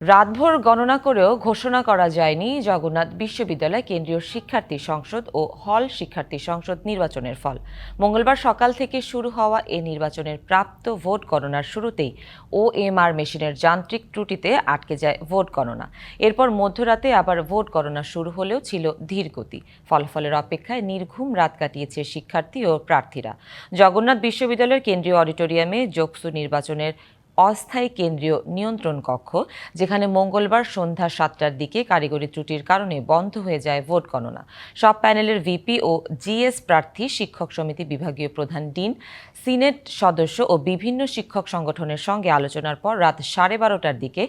রাতভর গণনা করেও ঘোষণা করা যায়নি জগন্নাথ বিশ্ববিদ্যালয় কেন্দ্রীয় শিক্ষার্থী সংসদ ও হল শিক্ষার্থী সংসদ নির্বাচনের ফল। মঙ্গলবার সকাল থেকে শুরু হওয়া এ নির্বাচনের প্রাপ্ত ভোট গণনার শুরুতেই ওএমআর মেশিনের যান্ত্রিক ত্রুটিতে আটকে যায় ভোট গণনা। এরপর মধ্যরাতে আবার ভোট গণনা শুরু হলেও ছিল ধীর গতি। ফলাফলের অপেক্ষায় নির্ঘুম রাত কাটিয়েছে শিক্ষার্থী ও প্রার্থীরা। জগন্নাথ বিশ্ববিদ্যালয়ের কেন্দ্রীয় অডিটোরিয়ামে যোগসু নির্বাচনের অস্থায়ী কেন্দ্রীয় নিয়ন্ত্রণ কক্ষ, যেখানে মঙ্গলবার সন্ধ্যা 7টার দিকে কারিগরি ত্রুটির কারণে বন্ধ হয়ে যায় ভোট গণনা। সব প্যানেলের ভিপি ও জিএস প্রার্থী, শিক্ষক সমিতি বিভাগীয় প্রধান, ডিন, সিনেট সদস্য ও বিভিন্ন শিক্ষক সংগঠনের সঙ্গে আলোচনার পর রাত 12:30টার দিকে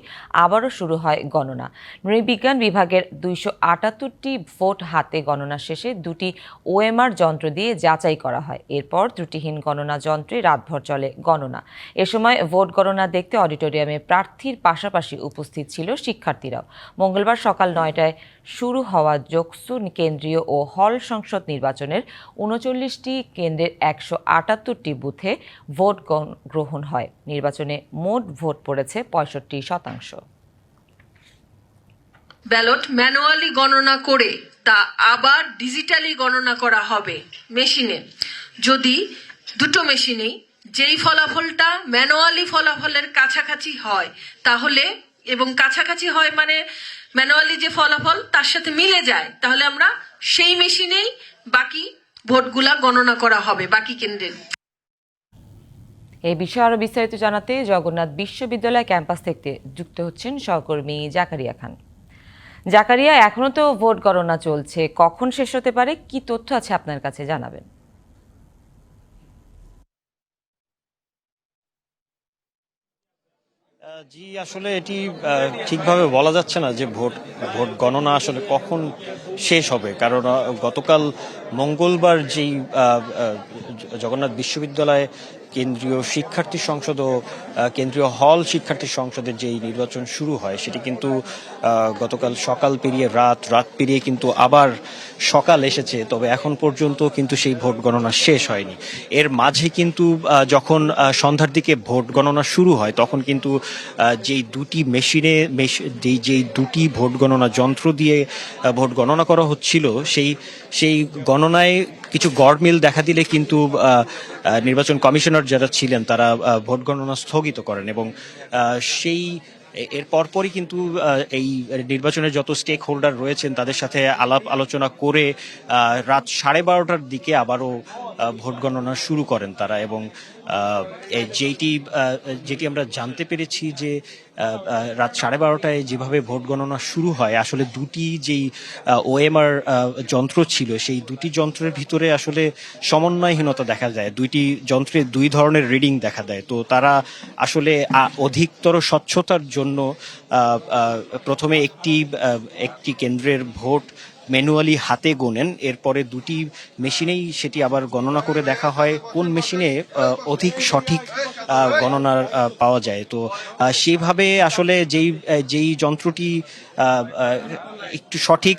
আবারও শুরু হয় গণনা। নৃবিজ্ঞান বিভাগের 278টি ভোট হাতে গণনা শেষে দুটি ওএমআর যন্ত্র দিয়ে যাচাই করা হয়। এরপর ত্রুটিহীন গণনা যন্ত্রে রাতভর চলে গণনা। এ সময় ভোট গণনা দেখতে অডিটোরিয়ামে প্রার্থীর পাশাপাশি উপস্থিত ছিল শিক্ষার্থীরাও। মঙ্গলবার সকাল 9টায় শুরু হওয়া যোগসু কেন্দ্রীয় ও হল সংসদ নির্বাচনের 39টি কেন্দ্রের 178টি বুথে ভোট গ্রহণ হয়। নির্বাচনে মোট ভোট পড়েছে 65%। ব্যালট ম্যানুয়ালি গণনা করে তা আবার ডিজিটালি গণনা করা হবে মেশিনে। যদি দুটো মেশিনেই যেই ফলাফলটা ম্যানুয়ালি ফলাফলের কাছাকাছি হয়, তাহলে এবং কাছাকাছি হয় মানে ম্যানুয়ালি যে ফলাফল তার সাথে মিলে যায়, তাহলে আমরা সেই মেশিনেই বাকি ভোটগুলা গণনা করা হবে বাকি কেন্দ্রের। এই বিষয়ে আরো বিস্তারিত জানাতে জগন্নাথ বিশ্ববিদ্যালয় ক্যাম্পাস থেকে যুক্ত হচ্ছেন সহকর্মী জাকারিয়া খান। জাকারিয়া, এখনো তো ভোট গণনা চলছে, কখন শেষ হতে পারে, কি তথ্য আছে আপনার কাছে জানাবেন? জি, আসলে এটি ঠিকভাবে বলা যাচ্ছে না যে ভোট ভোট গণনা আসলে কখন শেষ হবে, কারণ গতকাল মঙ্গলবার যেই জগন্নাথ বিশ্ববিদ্যালয়ে কেন্দ্রীয় শিক্ষার্থী সংসদ ও কেন্দ্রীয় হল শিক্ষার্থী সংসদের যেই নির্বাচন শুরু হয় সেটি কিন্তু গতকাল সকাল পেরিয়ে রাত পেরিয়ে কিন্তু আবার সকাল এসেছে, তবে এখন পর্যন্ত কিন্তু সেই ভোট গণনা শেষ হয়নি। এর মাঝে কিন্তু যখন সন্ধ্যার দিকে ভোট গণনা শুরু হয় তখন কিন্তু যেই দুটি মেশিনে যেই দুটি ভোট গণনা যন্ত্র দিয়ে ভোট গণনা করা হচ্ছিল সেই গণনায় কিছু গড়মিল দেখা দিলে কিন্তু নির্বাচন কমিশনার যারা ছিলেন তারা ভোট গণনা স্থগিত করেন এবং সেই এর পরপরই কিন্তু এই নির্বাচনের যত স্টেক হোল্ডার রয়েছেন তাদের সাথে আলাপ আলোচনা করে রাত 12:30টার দিকে আবারও ভোট গণনা শুরু করেন তারা। এবং যেটি আমরা জানতে পেরেছি যে রাত 12:30টায় যেভাবে ভোট গণনা শুরু হয়, আসলে দুটি যেই ওএমআর যন্ত্র ছিল সেই দুটি যন্ত্রের ভিতরে আসলে সমন্বয়হীনতা দেখা যায়। দুইটি যন্ত্রে দুই ধরনের রিডিং দেখা দেয়। তো তারা আসলে অধিকতর স্বচ্ছতার জন্য প্রথমে একটি কেন্দ্রের ভোট ম্যানুয়ালি হাতে গোনেন, এরপরে দুটি মেশিনেই সেটি আবার গণনা করে দেখা হয় কোন মেশিনে অধিক সঠিক গণনা পাওয়া যায়। তো সেইভাবে আসলে যেই যন্ত্রটি একটু সঠিক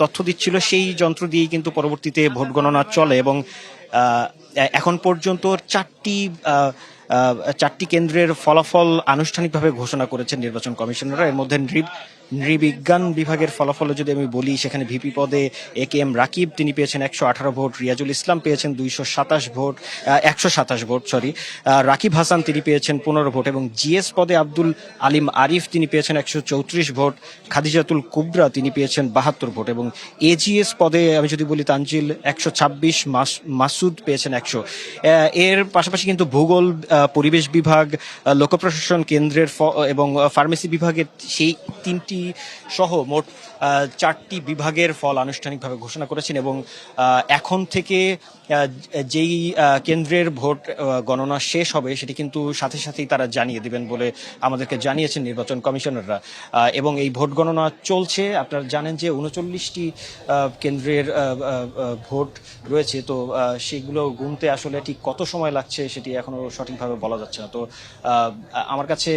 তথ্য দিচ্ছিল সেই যন্ত্র দিয়েই কিন্তু পরবর্তীতে ভোট গণনা চলে এবং এখন পর্যন্ত চারটি কেন্দ্রের ফলাফল আনুষ্ঠানিকভাবে ঘোষণা করেছেন নির্বাচন কমিশনাররা। এর মধ্যে নৃবিজ্ঞান বিভাগের ফলাফলে যদি আমি বলি, সেখানে ভিপি পদে একেএম রাকিব, তিনি পেয়েছেন 118 ভোট, রিয়াজুল ইসলাম পেয়েছেন 127 ভোট, রাকিব হাসান তিনি পেয়েছেন 15 ভোট এবং জিএস পদে আব্দুল আলিম আরিফ তিনি পেয়েছেন 134 ভোট, খাদিজাতুল কুবরা তিনি পেয়েছেন 72 ভোট এবং এজিএস পদে আমি যদি বলি তানজিল 126, মাসুদ পেয়েছেন 100। এর পাশাপাশি কিন্তু ভূগোল, পরিবেশ বিভাগ, লোক প্রশাসন কেন্দ্রের এবং ফার্মেসি বিভাগের সেই তিনটি সহ মোট 4টি বিভাগের ফল আনুষ্ঠানিকভাবে ঘোষণা করেছেন এবং এখন থেকে যেই কেন্দ্রের ভোট গণনা শেষ হবে সেটি কিন্তু সাথে সাথেই তারা জানিয়ে দিবেন বলে আমাদেরকে জানিয়েছেন নির্বাচন কমিশনাররা। এবং এই ভোট গণনা চলছে। আপনারা জানেন যে 39টি কেন্দ্রের ভোট রয়েছে, তো সেগুলো গুনতে আসলে ঠিক কত সময় লাগছে সেটি এখনো সঠিকভাবে বলা যাচ্ছে না। তো আমার কাছে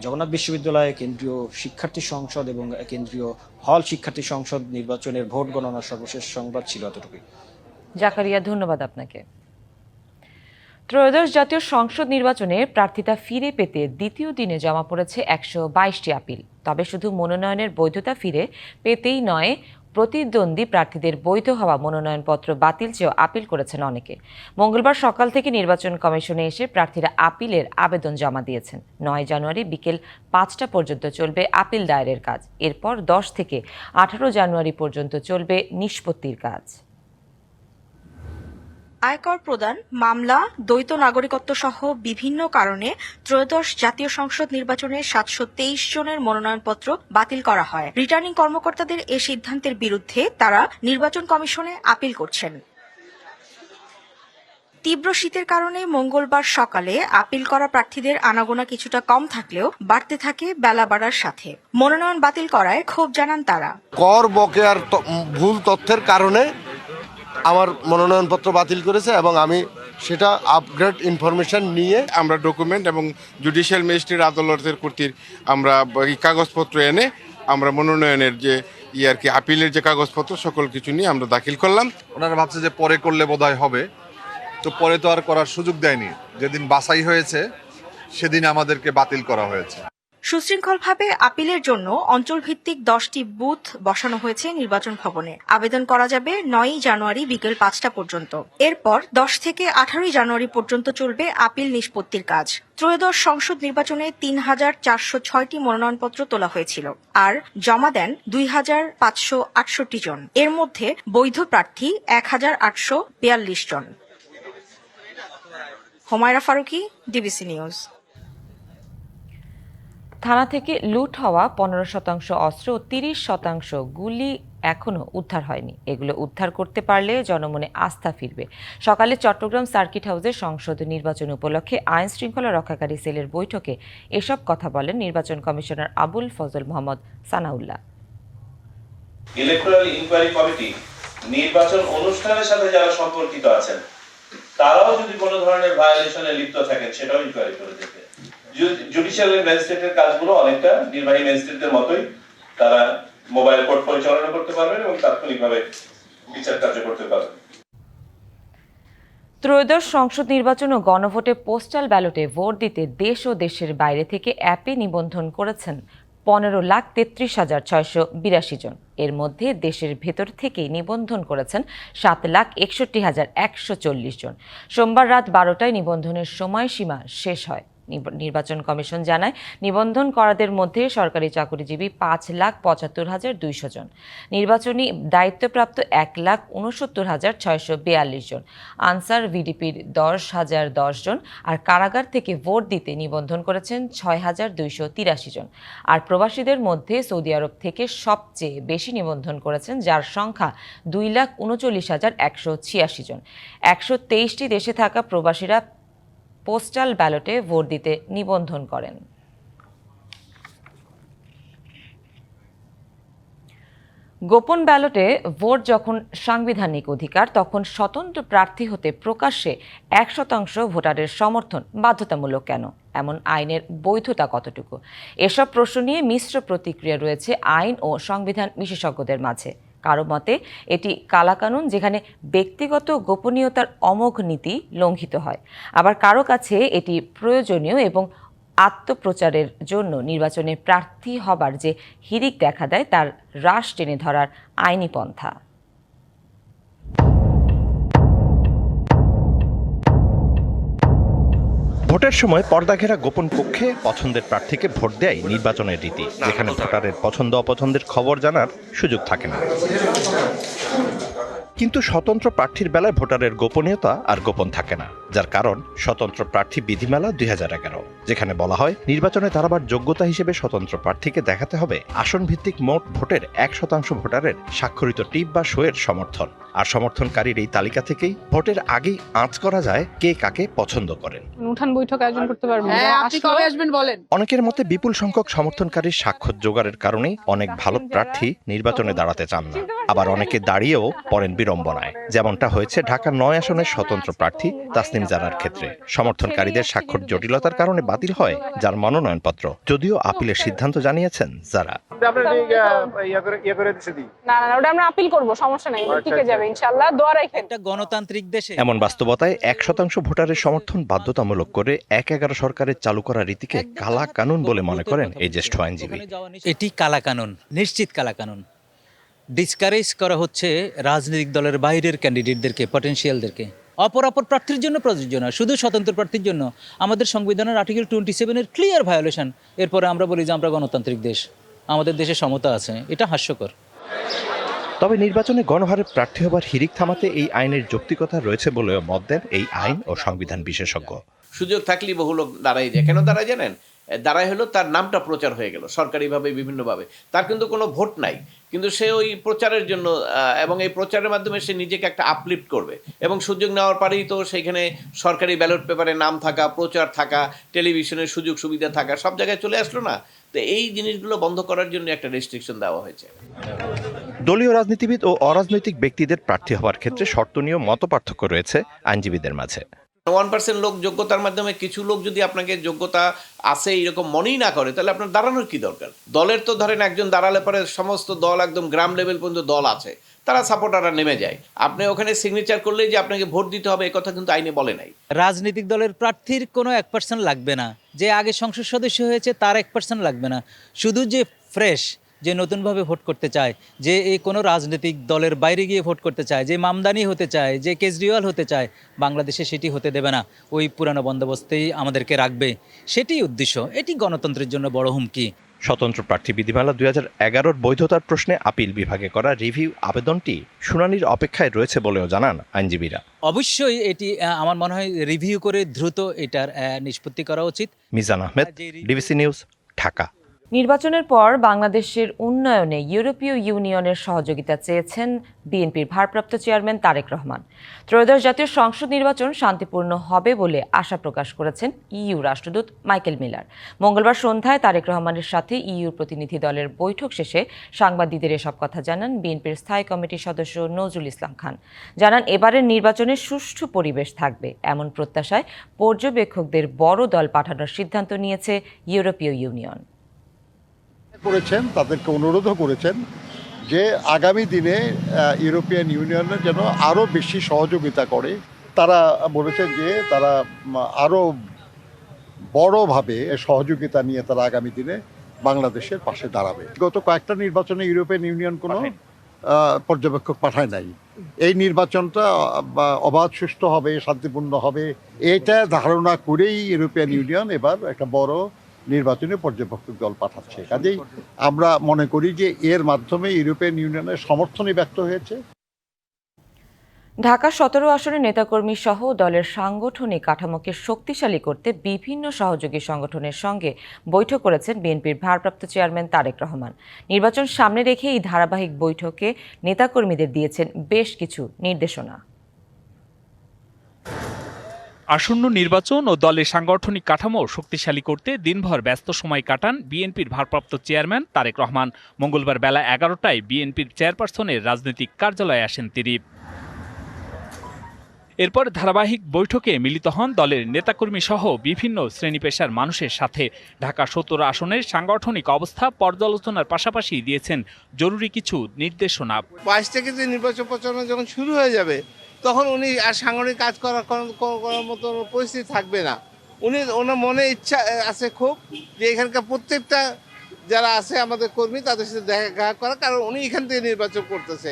জগন্নাথ বিশ্ববিদ্যালয় কেন্দ্রীয় শিক্ষার্থী সংসদ এবং কেন্দ্রীয় হল শিক্ষার্থী সংসদ নির্বাচনের ভোট গণনার সর্বশেষ সংবাদ ছিল এতটুকুই। জাকারিয়া, ধন্যবাদ আপনাকে। ত্রয়োদশ জাতীয় সংসদ নির্বাচনে প্রার্থিতা ফিরে পেতে দ্বিতীয় দিনে জমা পড়েছে 122টি আপিল। তবে শুধু মনোনয়নের বৈধতা ফিরে পেতেই নয়, প্রতিদ্বন্দ্বী প্রার্থীদের বৈধ হওয়া মনোনয়নপত্র বাতিল চেয়েও আপিল করেছেন অনেকে। মঙ্গলবার সকাল থেকে নির্বাচন কমিশনে এসে প্রার্থীরা আপিলের আবেদন জমা দিয়েছেন। 9 জানুয়ারি বিকেল 5টা পর্যন্ত চলবে আপিল দায়েরের কাজ। এরপর 10 থেকে 18 জানুয়ারি পর্যন্ত চলবে নিষ্পত্তির কাজ। আয়কর প্রদান, মামলা, দ্বৈত নাগরিকত্ব সহ বিভিন্ন কারণে ত্রয়োদশ জাতীয় সংসদ নির্বাচনে 723 জনের মনোনয়নপত্র বাতিল করা হয়। রিটার্নিং কর্মকর্তাদের এ সিদ্ধান্তের বিরুদ্ধে তারা নির্বাচন কমিশনে আপিল করছেন। তীব্র শীতের কারণে মঙ্গলবার সকালে আপিল করা প্রার্থীদের আনাগোনা কিছুটা কম থাকলেও বাড়তে থাকে বেলা বাড়ার সাথে। মনোনয়ন বাতিল করায় ক্ষোভ জানান তারা। কর বকেয়ার ভুল তথ্যের কারণে আমার মনোনয়নপত্র বাতিল করেছে এবং আমি সেটা আপগ্রেড ইনফরমেশন নিয়ে আমরা ডকুমেন্ট এবং জুডিশিয়াল ম্যাজিস্ট্রেট আদালতের কর্তৃক আমরা এই কাগজপত্র এনে আমরা মনোনয়নের যে আর কি আপিলের যে কাগজপত্র সকল কিছু নিয়ে আমরা দাখিল করলাম। ওনারা ভাবছে যে পরে করলে বোধহয় হবে, তো পরে তো আর করার সুযোগ দেয়নি। যেদিন বাছাই হয়েছে সেদিন আমাদেরকে বাতিল করা হয়েছে। সুশৃঙ্খলভাবে আপিলের জন্য অঞ্চলভিত্তিক 10টি বুথ বসানো হয়েছে নির্বাচন ভবনে। আবেদন করা যাবে 9 জানুয়ারি বিকেল 5টা পর্যন্ত। এরপর 10 থেকে 18 জানুয়ারি পর্যন্ত চলবে আপিল নিষ্পত্তির কাজ। ত্রয়োদশ সংসদ নির্বাচনে 3,406টি মনোনয়নপত্র তোলা হয়েছিল, আর জমা দেন 2,568 জন। এর মধ্যে বৈধ প্রার্থী 1,842 জন। Humaira Faruqui, DBC news. থানা থেকে লুট হওয়া 15% অস্ত্র ও 30% গুলি এখনো উদ্ধার হয়নি। এগুলো উদ্ধার করতে পারলে জনমনে আস্থা ফিরবে। সকালে চট্টগ্রাম সার্কিট হাউসে সংসদ নির্বাচন উপলক্ষে আইন শৃঙ্খলা রক্ষাকারী সেলের বৈঠকে এসব কথা বলেন নির্বাচন commissioner Abul Fazal Mohammad Sanaullah. Electoral inquiry committee নির্বাচন অনুষ্ঠানের সাথে যারা সম্পর্কিত আছেন তারাও যদি কোনো ধরনের ভায়োলেশনে লিপ্ত থাকেন সেটাও ইনকোয়ারি করে দেবে। জুডিশিয়াল ম্যাজিস্ট্রেটের কাজগুলো অনেকটা নির্বাহী ম্যাজিস্ট্রেটদের মতোই, তারা মোবাইল কোর্ট পরিচালনা করতে পারবেন এবং তাৎক্ষণিকভাবে বিচার কার্য করতে পারবেন। ত্রয়োদশ সংসদ নির্বাচন ও গণভোটে পোস্টাল ব্যালটে ভোট দিতে দেশ ও দেশের বাইরে থেকে অ্যাপে নিবন্ধন করেছেন 15,33,682 জন। এর মধ্যে দেশের ভেতর থেকেই নিবন্ধন করেছেন 7,61,140 জন। সোমবার রাত 12টায় নিবন্ধনের সময়সীমা শেষ হয়। নির্বাচন কমিশন জানায়, নিবন্ধন করাদের মধ্যে সরকারি চাকরিজীবী 5,75,200 জন, নির্বাচনী দায়িত্বপ্রাপ্ত 1,69,642 জন, আনসার ভিডিপির 10,010 জন, আর কারাগার থেকে ভোট দিতে নিবন্ধন করেছেন 6,283 জন। আর প্রবাসীদের মধ্যে সৌদি আরব থেকে সবচেয়ে বেশি নিবন্ধন করেছেন, যার সংখ্যা 2,39,186 জন। 123টি দেশে থাকা প্রবাসীরা পোস্টাল ব্যালটে ভোট দিতে নিবন্ধন করেন। গোপন ব্যালটে ভোট যখন সাংবিধানিক অধিকার, তখন স্বতন্ত্র প্রার্থী হতে প্রকাশ্যে 1% ভোটারের সমর্থন বাধ্যতামূলক কেন? এমন আইনের বৈধতা কতটুকু? এসব প্রশ্ন নিয়ে মিশ্র প্রতিক্রিয়া রয়েছে আইন ও সংবিধান বিশেষজ্ঞদের মাঝে। কারো মতে এটি কালাকানুন, যেখানে ব্যক্তিগত গোপনীয়তার অমোঘ নীতি লঙ্ঘিত হয়। আবার কারো কাছে এটি প্রয়োজনীয় এবং আত্মপ্রচারের জন্য নির্বাচনে প্রার্থী হবার যে হিড়িক দেখা দেয় তার হ্রাস টেনে ধরার আইনি পন্থা। ভোটের সময় পর্দাঘেরা গোপন কক্ষে পছন্দের প্রার্থীকে ভোট দেয় নির্বাচনের রীতি, যেখানে ভোটারের পছন্দ অপছন্দের খবর জানার সুযোগ থাকে না। কিন্তু স্বতন্ত্র প্রার্থীর বেলায় ভোটারের গোপনীয়তা আর গোপন থাকে না, যার কারণ স্বতন্ত্র প্রার্থী বিধিমালা 2011, যেখানে বলা হয় নির্বাচনে দাঁড়াবার যোগ্যতা হিসেবে স্বতন্ত্র প্রার্থীকে দেখাতে হবে আসন ভিত্তিক মোট ভোটের 1% ভোটারের স্বাক্ষরিত টিপ বা সইয়ের সমর্থন। আর সমর্থনকারীর এই তালিকা থেকেই ভোটের আগেই আঁচ করা যায় কে কাকে পছন্দ করেন। উঠান বৈঠক আয়োজন করতে পারবেন। আপনি কবে আসবেন বলেন? অনেকের মতে বিপুল সংখ্যক সমর্থনকারীর স্বাক্ষর জোগাড়ের কারণেই অনেক ভালো প্রার্থী নির্বাচনে দাঁড়াতে চান না। আবার অনেকে দাঁড়িয়েও পড়েন বিড়ম্বনায়, যেমনটা হয়েছে ঢাকা 9 আসনের স্বতন্ত্র প্রার্থী তাসনিম ইসিম জারার ক্ষেত্রে সমর্থনকারীদের স্বাক্ষর জটিলতার কারণে বাতিল হয় যার মনোনয়নপত্র, যদিও আপিলের সিদ্ধান্ত জানিয়েছেন জারা। না ওটা আমরা আপিল করব, সমস্যা নাই, টিকে যাবে ইনশাআল্লাহ, দোয়া রাখেন। একটা গণতান্ত্রিক দেশে এমন বাস্তবতায় 1% ভোটারের সমর্থন বাধ্যতামূলক করে 1/11 সরকারের চালু করা রীতিকে কালা কানুন বলে মনে করেন এই জ্যেষ্ঠ আইনজীবী। এটি কালাকানুন, নিশ্চিত কালাকানুন। ডিসকারেজ করা হচ্ছে রাজনৈতিক দলের বাইরের ক্যান্ডিডেটদেরকে, পটেনশিয়ালদেরকে। অপর প্রার্থীর জন্য প্রযোজ্য না, শুধু স্বতন্ত্র প্রার্থীর জন্য। আমাদের সংবিধানের আর্টিকেল 27-এর ক্লিয়ার ভায়োলেশন। এরপরে আমরা বলি যে আমরা গণতান্ত্রিক দেশ, আমাদের দেশে সমতা আছে। এটা হাস্যকর। তবে নির্বাচনে গণহারে প্রার্থী হবার হিড়িক থামাতে এই আইনের যৌক্তিকতা রয়েছে বলেও মত দেন এই আইন ও সংবিধান বিশেষজ্ঞ। সুযোগ থাকলেই বহু লোক দাঁড়াই যায়। কেন দাঁড়ায় জানেন? দাঁড়ায় হলো তার নামটা প্রচার হয়ে গেল সরকারিভাবে, বিভিন্নভাবে। তার কিন্তু কোনো ভোট নাই, কিন্তু সে ওই প্রচারের জন্য এবং এই প্রচারের মাধ্যমে সে নিজেকে একটা আপলিফট করবে, এবং সুযোগ নেওয়ার পরেই তো সেইখানে সরকারি ব্যালট পেপারে নাম থাকা, প্রচার থাকা, টেলিভিশনের সুযোগ সুবিধা থাকা, সব জায়গায় চলে আসলো না? তো এই জিনিসগুলো বন্ধ করার জন্য একটা রেস্ট্রিকশন দেওয়া হয়েছে। দলীয় রাজনীতিবিদ ও অরাজনৈতিক ব্যক্তিদের প্রার্থী হওয়ার ক্ষেত্রে শর্ত নিয়ে মতপার্থক্য রয়েছে আইনজীবীদের মাঝে। 1% লোক যোগ্যতার মাধ্যমে, কিছু লোক যদি আপনাকে যোগ্যতা আছে এরকম মনেই না করে, তাহলে আপনার দাঁড়ানোর কি দরকার? দলের তো ধরেন একজন দাঁড়ালে পরে সমস্ত দল, একদম গ্রাম লেভেল পর্যন্ত দল আছে, তারা সাপোর্টাররা নেমে যায়। আপনি ওখানে সিগনেচার করলেই যে আপনাকে ভোট দিতে হবে এ কথা কিন্তু আইনে বলে নাই। রাজনৈতিক দলের প্রার্থীর কোনো 1% লাগবে না, যে আগে সংসদ সদস্য হয়েছে তার 1% লাগবে না। শুধু যে ফ্রেশ, যে নতুনভাবে ভোট করতে চায়, যে এই কোনো রাজনৈতিক দলের বাইরে গিয়ে ভোট করতে চায়, যে মামদানি হতে চায়, যে কেজরিওয়াল হতে চায়, বাংলাদেশে সেটি হতে দেবে না। ওই পুরানো বন্দোবস্তেই আমাদেরকে রাখবে, সেটি উদ্দেশ্য। এটি গণতন্ত্রের জন্য বড় হুমকি। স্বতন্ত্র প্রার্থী বিধিমালা 2011-র বৈধতার প্রশ্নে আপিল বিভাগে করা রিভিউ আবেদনটি শুনানির অপেক্ষায় রয়েছে বলেও জানান আইনজীবীরা। অবশ্যই এটি আমার মনে হয় রিভিউ করে দ্রুত এটার নিষ্পত্তি করা উচিত। Mizan Ahmed, DBC news, Dhaka. নির্বাচনের পর বাংলাদেশের উন্নয়নে ইউরোপীয় ইউনিয়নের সহযোগিতা চেয়েছেন বিএনপির ভারপ্রাপ্ত চেয়ারম্যান তারেক রহমান। ত্রয়োদশ জাতীয় সংসদ নির্বাচন শান্তিপূর্ণ হবে বলে আশা প্রকাশ করেছেন ইইউ রাষ্ট্রদূত মাইকেল মিলার। মঙ্গলবার সন্ধ্যায় তারেক রহমানের সাথে ইইউ প্রতিনিধি দলের বৈঠক শেষে সাংবাদিকদের এসব কথা জানান বিএনপির স্থায়ী কমিটির সদস্য নজরুল ইসলাম খান। জানান, এবারের নির্বাচনে সুষ্ঠু পরিবেশ থাকবে এমন প্রত্যাশায় পর্যবেক্ষকদের বড় দল পাঠানোর সিদ্ধান্ত নিয়েছে ইউরোপীয় ইউনিয়ন। করেছেন, তাদেরকে অনুরোধও করেছেন যে আগামী দিনে ইউরোপিয়ান ইউনিয়নের যেন আরও বেশি সহযোগিতা করে। তারা বলেছেন যে তারা আরও বড়ভাবে সহযোগিতা নিয়ে তারা আগামী দিনে বাংলাদেশের পাশে দাঁড়াবে। গত কয়েকটা নির্বাচনে ইউরোপিয়ান ইউনিয়ন কোনো পর্যবেক্ষক পাঠায় নাই। এই নির্বাচনটা অবাধ, সুষ্ঠু হবে, শান্তিপূর্ণ হবে, এটা ধারণা করেই ইউরোপিয়ান ইউনিয়ন এবার একটা বড় নির্বাচনে পর্যবেক্ষক দল পাঠাচ্ছে। কাজেই আমরা মনে করি যে এর মাধ্যমে ইউরোপিয়ান ইউনিয়নের সমর্থনই ব্যক্ত হয়েছে। ঢাকা 17 আসনের নেতাকর্মী সহ দলের সাংগঠনিক কাঠামোকে শক্তিশালী করতে বিভিন্ন সহযোগী সংগঠনের সঙ্গে বৈঠক করেছেন বিএনপির ভারপ্রাপ্ত চেয়ারম্যান তারেক রহমান। নির্বাচন সামনে রেখে এই ধারাবাহিক বৈঠকে নেতাকর্মীদের দিয়েছেন বেশ কিছু নির্দেশনা। আসন্ন নির্বাচন ও দলের সাংগঠনিক কাঠামো শক্তিশালী করতে দিনভর ব্যস্ত সময় কাটান বিএনপির ভারপ্রাপ্ত চেয়ারম্যান তারেক রহমান। মঙ্গলবার বেলা 11টায় বিএনপির চেয়ারপারসনের রাজনৈতিক কার্যালয়ে আসেন তিনি। এরপর ধারাবাহিক বৈঠকে মিলিত হন দলের নেতাকর্মী সহ বিভিন্ন শ্রেণী পেশার মানুষের সাথে। ঢাকা 17 আসনের সাংগঠনিক অবস্থা পর্যালোচনার পাশাপাশি দিয়েছেন জরুরি কিছু নির্দেশনা। 22 থেকে যে নির্বাচন প্রচারণা যখন শুরু হয়ে যাবে তখন উনি আর সাংগঠনিক কাজ করার মতো পরিস্থিতি থাকবে না। ওনার মনে ইচ্ছা আছে খুব যে এখানকার প্রত্যেকটা যারা আছে আমাদের কর্মী তাদের সাথে দেখা করা, কারণ উনি এখান থেকে নির্বাচন করতেছে।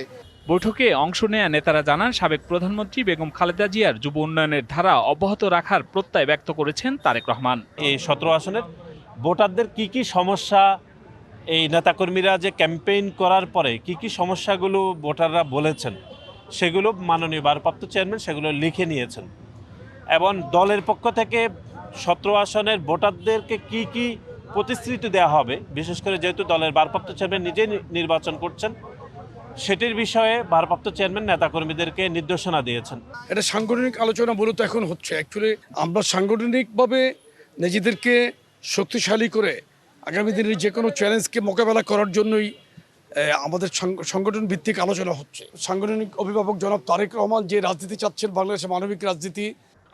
বৈঠকে অংশ নেয়া নেতারা জানান, সাবেক প্রধানমন্ত্রী বেগম খালেদা জিয়ার যুব উন্নয়নের ধারা অব্যাহত রাখার প্রত্যয় ব্যক্ত করেছেন তারেক রহমান। এই 17 আসনের ভোটারদের কি কি সমস্যা, এই নেতাকর্মীরা যে ক্যাম্পেইন করার পরে কি কি সমস্যাগুলো ভোটাররা বলেছেন, সেগুলো মাননীয় ভারপ্রাপ্ত চেয়ারম্যান সেগুলো লিখে নিয়েছেন। এবং দলের পক্ষ থেকে 17 আসনের ভোটারদেরকে কি কি প্রতিশ্রুতি দেওয়া হবে, বিশেষ করে যেহেতু দলের ভারপ্রাপ্ত চেয়ারম্যান নিজেই নির্বাচন করছেন, সেটির বিষয়ে ভারপ্রাপ্ত চেয়ারম্যান নেতাকর্মীদেরকে নির্দেশনা দিয়েছেন। এটা সাংগঠনিক আলোচনা মূলত এখন হচ্ছে। অ্যাকচুয়ালি আমরা সাংগঠনিকভাবে নিজেদেরকে শক্তিশালী করে আগামী দিনের যে কোনো চ্যালেঞ্জকে মোকাবেলা করার জন্যই আমাদের সংগঠন ভিত্তিক আলোচনা হচ্ছে। সাংগঠনিক অভিভাবক জনাব তারেক রহমান যে রাজনীতি চাচ্ছেন, বাংলাদেশের মানবিক রাজনীতি,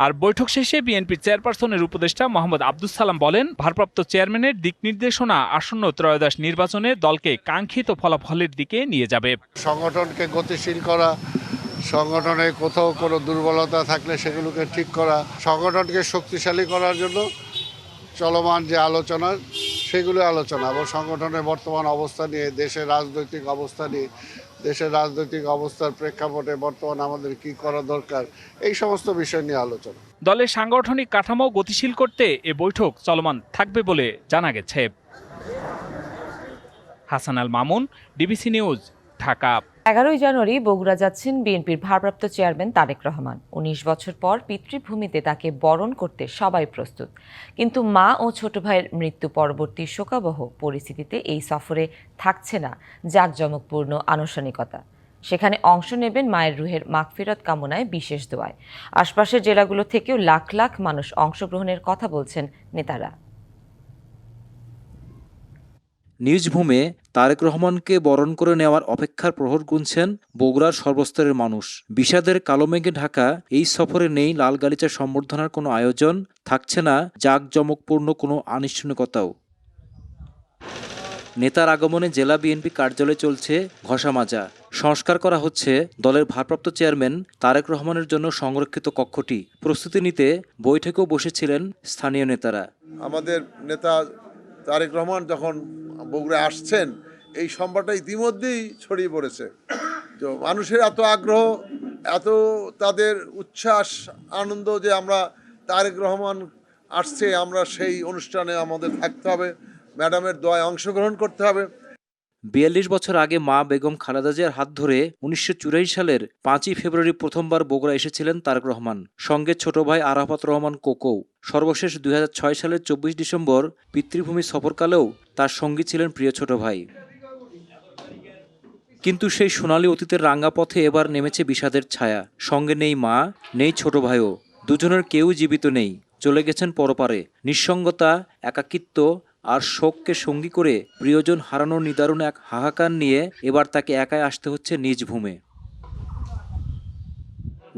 আর বৈঠক শেষে বিএনপির চেয়ারপারসনের উপদেষ্টা মোহাম্মদ আব্দুস সালাম বলেন, ভারপ্রাপ্ত চেয়ারম্যানের দিক নির্দেশনা আসন্ন ত্রয়োদশ নির্বাচনে দলকে কাঙ্ক্ষিত ফলাফলের দিকে নিয়ে যাবে। সংগঠনকে গতিশীল করা, সংগঠনে কোথাও কোনো দুর্বলতা থাকলে সেগুলোকে ঠিক করা, সংগঠনকে শক্তিশালী করার জন্য চলমান যে আলোচনা সেগুলো আলোচনা এবং সংগঠনের বর্তমান অবস্থা নিয়ে, দেশের রাজনৈতিক অবস্থা নিয়ে, দেশের রাজনৈতিক অবস্থার প্রেক্ষাপটে বর্তমান আমাদের কি করা দরকার, এই সমস্ত বিষয় নিয়ে আলোচনা। দলের সাংগঠনিক কাঠামো গতিশীল করতে এ বৈঠক চলমান থাকবে বলে জানা গেছে। Hasan Al Mamun, DBC news, Dhaka. 11 জানুয়ারি বগুড়া যাচ্ছেন বিএনপির ভারপ্রাপ্ত চেয়ারম্যান তারেক রহমান। 19 বছর পর পিতৃভূমিতে তাকে বরণ করতে সবাই প্রস্তুত, কিন্তু মা ও ছোট ভাইয়ের মৃত্যু পরবর্তী শোকাবহ পরিস্থিতিতে এই সফরে থাকছে না জাঁকজমকপূর্ণ আনুষ্ঠানিকতা। সেখানে অংশ নেবেন মায়ের রুহের মাগফিরাত কামনায় বিশেষ দোয়ায়। আশপাশের জেলাগুলো থেকেও লাখ লাখ মানুষ অংশগ্রহণের কথা বলছেন নেতারা। নিজ-ভূমে তারেক রহমানকে বরণ করে নেওয়ার অপেক্ষার প্রহর গুনছেন বগুড়ার সর্বস্তরের মানুষ। বিষাদের কালো মেঘে ঢাকা এই সফরে নেই লাল গালিচা সম্বর্ধনার কোনো আয়োজন, থাকছে না জাঁকজমকপূর্ণ কোনো আনুষ্ঠানিকতাও। নেতার আগমনে জেলা বিএনপি কার্যালয়ে চলছে ঘষা-মাজা। সংস্কার করা হচ্ছে দলের ভারপ্রাপ্ত চেয়ারম্যান তারেক রহমানের জন্য সংরক্ষিত কক্ষটি। প্রস্তুতি নিতে বৈঠকেও বসেছিলেন স্থানীয় নেতারা। আমাদের নেতা তারেক রহমান যখন বগুড়ায় আসছেন, এই সংবাদটা ইতিমধ্যেই ছড়িয়ে পড়েছে। তো মানুষের এত আগ্রহ, এত তাদের উচ্ছ্বাস, আনন্দ যে আমরা তারেক রহমান আসছে, আমরা সেই অনুষ্ঠানে আমাদের থাকতে হবে, ম্যাডামের দোয়ায় অংশগ্রহণ করতে হবে। 42 বছর আগে মা বেগম খালেদা জিয়ার হাত ধরে 1984 সালের 5ই ফেব্রুয়ারি প্রথমবার বগুড়া এসেছিলেন তারেক রহমান, সঙ্গে ছোট ভাই আরাফাত রহমান কোকো। সর্বশেষ 2006 সালের 24 ডিসেম্বর পিতৃভূমি সফরকালেও তার সঙ্গী ছিলেন প্রিয় ছোট ভাই। কিন্তু সেই সোনালী অতীতের রাঙ্গা পথে এবার নেমেছে বিষাদের ছায়া। সঙ্গে নেই মা, নেই ছোট ভাইও, দুজনের কেউ জীবিত নেই, চলে গেছেন পরপারে। নিঃসঙ্গতা, একাকিত্ব আর শোককে সঙ্গী করে প্রিয়জন হারানোর নিদারুণ এক হাহাকার নিয়ে এবার তাকে একাই আসতে হচ্ছে নিজ ভূমে।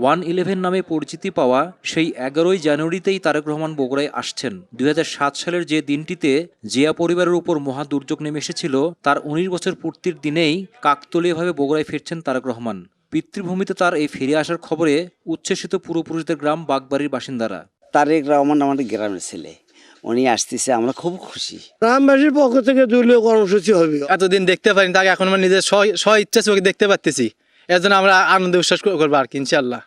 111 নামে পরিচিতি পাওয়া সেই 11ই জানুয়ারিতেই তারেক রহমান বগুড়ায় আসছেন। 2007 সালের যে দিনটিতে জিয়া পরিবারের উপর মহা দুর্যোগ নেমে এসেছিল, তার 19 বছর পূর্তির দিনেই কাকতালীয়ভাবে বগুড়ায় ফিরছেন তারেক রহমান। পিতৃভূমিতে তার এই ফিরে আসার খবরে উচ্ছ্বসিত পূর্বপুরুষদের গ্রাম বাগবাড়ির বাসিন্দারা। তারেক রহমান আমাদের গ্রামের ছেলে, উনি আসতেছে, আমরা খুব খুশি। গ্রামবাসীর পক্ষ থেকে দলীয় কর্মসূচি হবে। এতদিন দেখতে পারিনি তাকে, এখন আমরা নিজের স্ব ইচ্ছা চোখে দেখতে পাচ্ছি, এর জন্য আমরা আনন্দ উচ্ছ্বাস করবো আর কি, ইনশাআল্লাহ।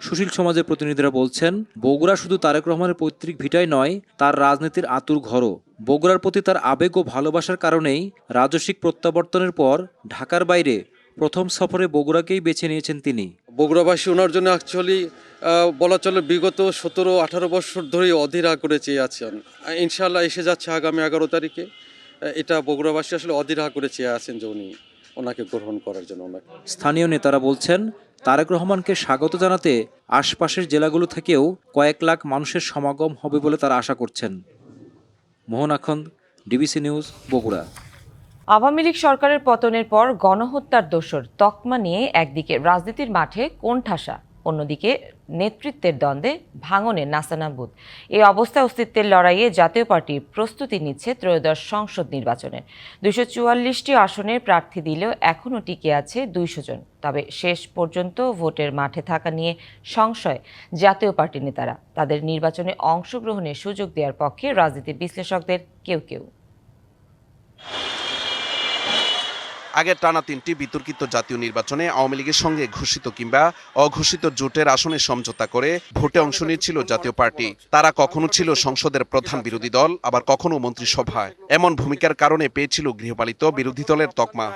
সুশীল সমাজের প্রতিনিধিরা বলছেন, বগুড়া শুধু তারেক রহমানের পৈতৃক ভিটাই নয়, তার রাজনীতির আতুর ঘরও। বগুড়ার প্রতি তার আবেগ ও ভালোবাসার কারণেই রাজস্বিক প্রত্যাবর্তনের পর ঢাকার বাইরে প্রথম সফরে বগুড়াকেই বেছে নিয়েছেন তিনি। বগুড়াবাসী ওনার জন্য অ্যাকচুয়ালি বলা চলে বিগত 17-18 বছর ধরেই অধীরা করে চেয়ে আছেন। ইনশাআল্লাহ এসে যাচ্ছে আগামী 11 তারিখে। এটা বগুড়াবাসী আসলে অধীরা করে চেয়ে আছেন যে উনি ওনাকে গ্রহণ করার জন্য। স্থানীয় নেতারা বলছেন, তারেক রহমানকে স্বাগত জানাতে আশপাশের জেলাগুলো থেকেও কয়েক লাখ মানুষের সমাগম হবে বলে তারা আশা করছেন। মোহন আখন্দ, ডিবিসি নিউজ, বগুড়া। আওয়ামী লীগ সরকারের পতনের পর গণহত্যার দোষর তকমা নিয়ে একদিকে রাজনীতির মাঠে কোণঠাসা, অন্যদিকে নেতৃত্বের দ্বন্দ্বে ভাঙনের নাস্তানাবুদ। এই অবস্থায় অস্তিত্বের লড়াইয়ে জাতীয় পার্টি প্রস্তুতি নিচ্ছে ত্রয়োদশ সংসদ নির্বাচনের। 244টি আসনের প্রার্থী দিলেও এখনও টিকে আছে 200 জন। তবে শেষ পর্যন্ত ভোটের মাঠে থাকা নিয়ে সংশয় জাতীয় পার্টি নেতারা। তাদের নির্বাচনে অংশগ্রহণের সুযোগ দেওয়ার পক্ষে রাজনীতি বিশ্লেষকদের কেউ কেউ। আগের টানা 3টি বিতর্কিত জাতীয় নির্বাচনে আওয়ামী লীগের সঙ্গে ঘোষিত কিংবা অঘোষিত জোটের আসনে সমঝোতা করে ভোটে অংশ নিয়েছিল জাতীয় পার্টি। তারা কখনো ছিল সংসদের প্রধান বিরোধী দল, আবার কখনো মন্ত্রিসভায়। এমন ভূমিকার কারণে পেয়েছিল গৃহপালিত বিরোধী দলের তকমা।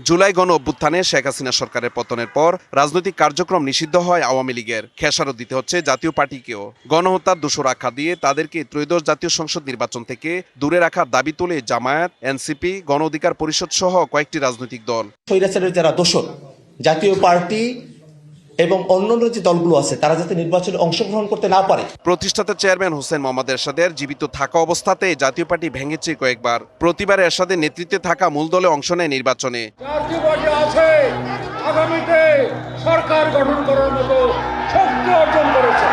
জুলাই গণ অভ্যুত্থানে শেখ হাসিনা সরকারের পতনের পর রাজনৈতিক কার্যক্রম নিষিদ্ধ হয় আওয়ামী লীগের। খেসারত দিতে হচ্ছে জাতীয় পার্টিকেও। গণহত্যার দোষর আখ্যা দিয়ে তাদেরকে ত্রয়োদশ জাতীয় সংসদ নির্বাচন থেকে দূরে রাখার দাবি তোলে জামায়াত, এনসিপি, গণ অধিকার পরিষদ সহ কয়েকটি রাজনৈতিক দল। স্বৈরাচারের যারা দোষর, জাতীয় পার্টি এবং অন্যান্য যে দলগুলো আছে, তারা যাতে নির্বাচনে অংশগ্রহণ করতে না পারে। প্রতিষ্ঠাতা চেয়ারম্যান হোসেন মোহাম্মদ এরশাদের জীবিত থাকা অবস্থাতে জাতীয় পার্টি ভেঙেছে কয়েকবার। প্রতিবার এরশাদের নেতৃত্বে থাকা মূল দলে অংশ নেয় নির্বাচনে। জাতীয় পার্টি আছে আগামীতে সরকার গঠন করার মতো শক্তি বিজয় অর্জন করেছে।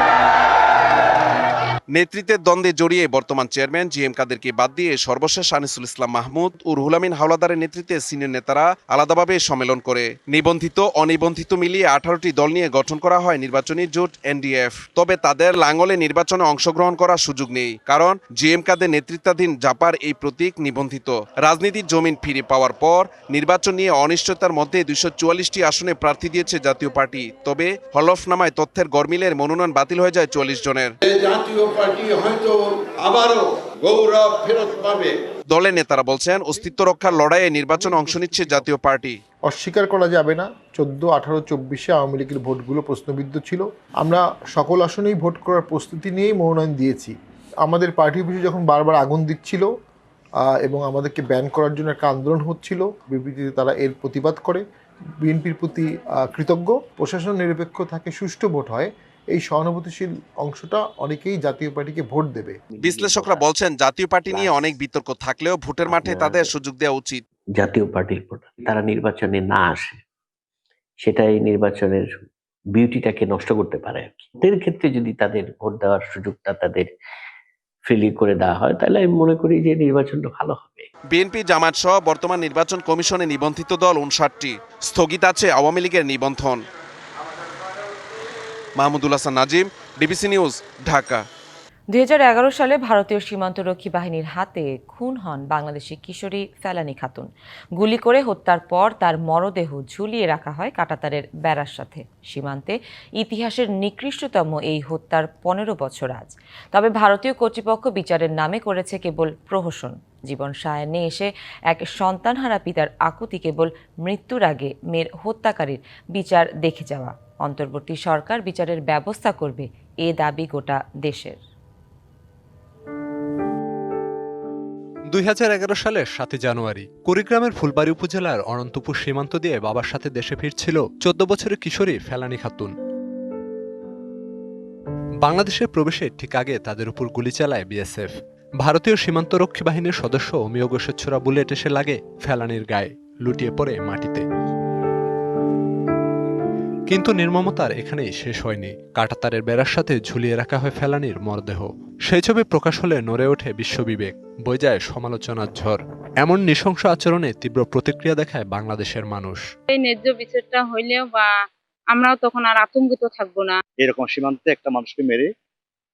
নেতৃত্বের দ্বন্দ্বে জড়িয়ে বর্তমান চেয়ারম্যান জিএম কাদেরকে বাদ দিয়ে সর্বশেষ আনিসুল ইসলাম মাহমুদ ও রুহুল আমিন হাওলাদারের নেতৃত্বে সিনিয়র নেতারা আলাদাভাবে সম্মেলন করে নিবন্ধিত অনিবন্ধিত মিলিয়ে 18টি দল নিয়ে গঠন করা হয় নির্বাচনী জোট এনডিএফ। তবে তাদের লাঙ্গলে নির্বাচনে অংশগ্রহণ করার সুযোগ নেই, কারণ জিএম কাদের নেতৃত্বাধীন জাপার এই প্রতীক নিবন্ধিত। রাজনীতির জমিন ফিরে পাওয়ার পর নির্বাচন নিয়ে অনিশ্চয়তার মধ্যে 244টি আসনে প্রার্থী দিয়েছে জাতীয় পার্টি। তবে হলফনামায় তথ্যের গরমিলের মনোনয়ন বাতিল হয়ে যায় 40 জনের। জাতীয় পার্টি হয়তো আবারও গৌরব ফেরত পাবে। দলের নেতারা বলছেন, অস্তিত্ব রক্ষার লড়াইয়ে নির্বাচনে অংশ নিচ্ছে জাতীয় পার্টি। অস্বীকার করা যাবে না 14, 18, 24 আওয়ামী লীগের ভোটগুলো প্রশ্নবিদ্ধ ছিল। আমরা সকল আসনেই ভোট করার প্রস্তুতি নিয়েই মনোনয়ন দিয়েছি। আমাদের পার্টি অফিসে যখন বারবার আগুন দিচ্ছিল এবং আমাদেরকে ব্যান করার জন্য একটা আন্দোলন হচ্ছিল, বিবৃতিতে তারা এর প্রতিবাদ করে। বিএনপির প্রতি কৃতজ্ঞ। প্রশাসন নিরপেক্ষ থাকে, সুষ্ঠু ভোট হয়, এই সহানুভূতিশীল অংশটা অনেকেই জাতীয় পার্টিকে ভোট দেবে। বিশ্লেষকরা বলছেন, জাতীয় পার্টি নিয়ে অনেক বিতর্ক থাকলেও ভোটের মাঠে তাদের সুযোগ দেওয়া উচিত। জাতীয় পার্টির ভোটার তারা নির্বাচনে না আসে, সেটাই নির্বাচনের বিউটিটাকে নষ্ট করতে পারে। এর ক্ষেত্রে যদি তাদের ভোট দেওয়ার সুযোগটা তাদের ফ্রিলি করে দেওয়া হয়, তাহলে আমি মনে করি যে নির্বাচনটা ভালো হবে। বিএনপি, জামাত সহ বর্তমান নির্বাচন কমিশনে নিবন্ধিত দল 59টি। স্থগিত আছে আওয়ামী লীগের নিবন্ধন। Mahmudul Hasan Nazim, DBC news, Dhaka. 2011 সালে ভারতীয় সীমান্তরক্ষী বাহিনীর হাতে খুন হন বাংলাদেশি কিশোরী ফেলানী খাতুন। গুলি করে হত্যার পর তার মরদেহ ঝুলিয়ে রাখা হয় কাঁটাতারের বেড়ার সাথে। সীমান্তে ইতিহাসের নিকৃষ্টতম এই হত্যার 15 বছর আজ। তবে ভারতীয় কর্তৃপক্ষ বিচারের নামে করেছে কেবল প্রহসন। জীবন সায়ান্নে এসে এক সন্তানহারা পিতার আকুতি কেবল মৃত্যুর আগে মেয়ের হত্যাকারীর বিচার দেখে যাওয়া। অন্তর্বর্তী সরকার বিচারের ব্যবস্থা করবে, এ দাবি গোটা দেশের। 2011 সালের 7 জানুয়ারি কুড়িগ্রামের ফুলবাড়ী উপজেলার অনন্তপুর সীমান্ত দিয়ে বাবার সাথে দেশে ফিরছিল 14 বছরের কিশোরী ফেলানী খাতুন। বাংলাদেশের প্রবেশের ঠিক আগে তাদের উপর গুলি চালায় বিএসএফ। ভারতীয় সীমান্তরক্ষী বাহিনীর সদস্য অমিয় ঘোষের ছোড়া বুলেট এসে লাগে ফেলানীর গায়ে, লুটিয়ে পড়ে মাটিতে। কিন্তু নির্মমতার এখানেই শেষ হয়নি। কাঁটাতারের বেড়ার সাথে ঝুলিয়ে রাখা হয় ফেলানীর মরদেহ। সেই ছবি প্রকাশ হলে নড়ে ওঠে বিশ্ববিবেক, বয়ে যায় সমালোচনার ঝড়। এমন নৃশংস আচরণে তীব্র প্রতিক্রিয়া দেখায় বাংলাদেশের মানুষ। এই ন্যায্য বিচারটা হইলেও বা আমরাও তখন আর আতঙ্কিত থাকবো না। এরকম সীমান্তে একটা মানুষকে মেরে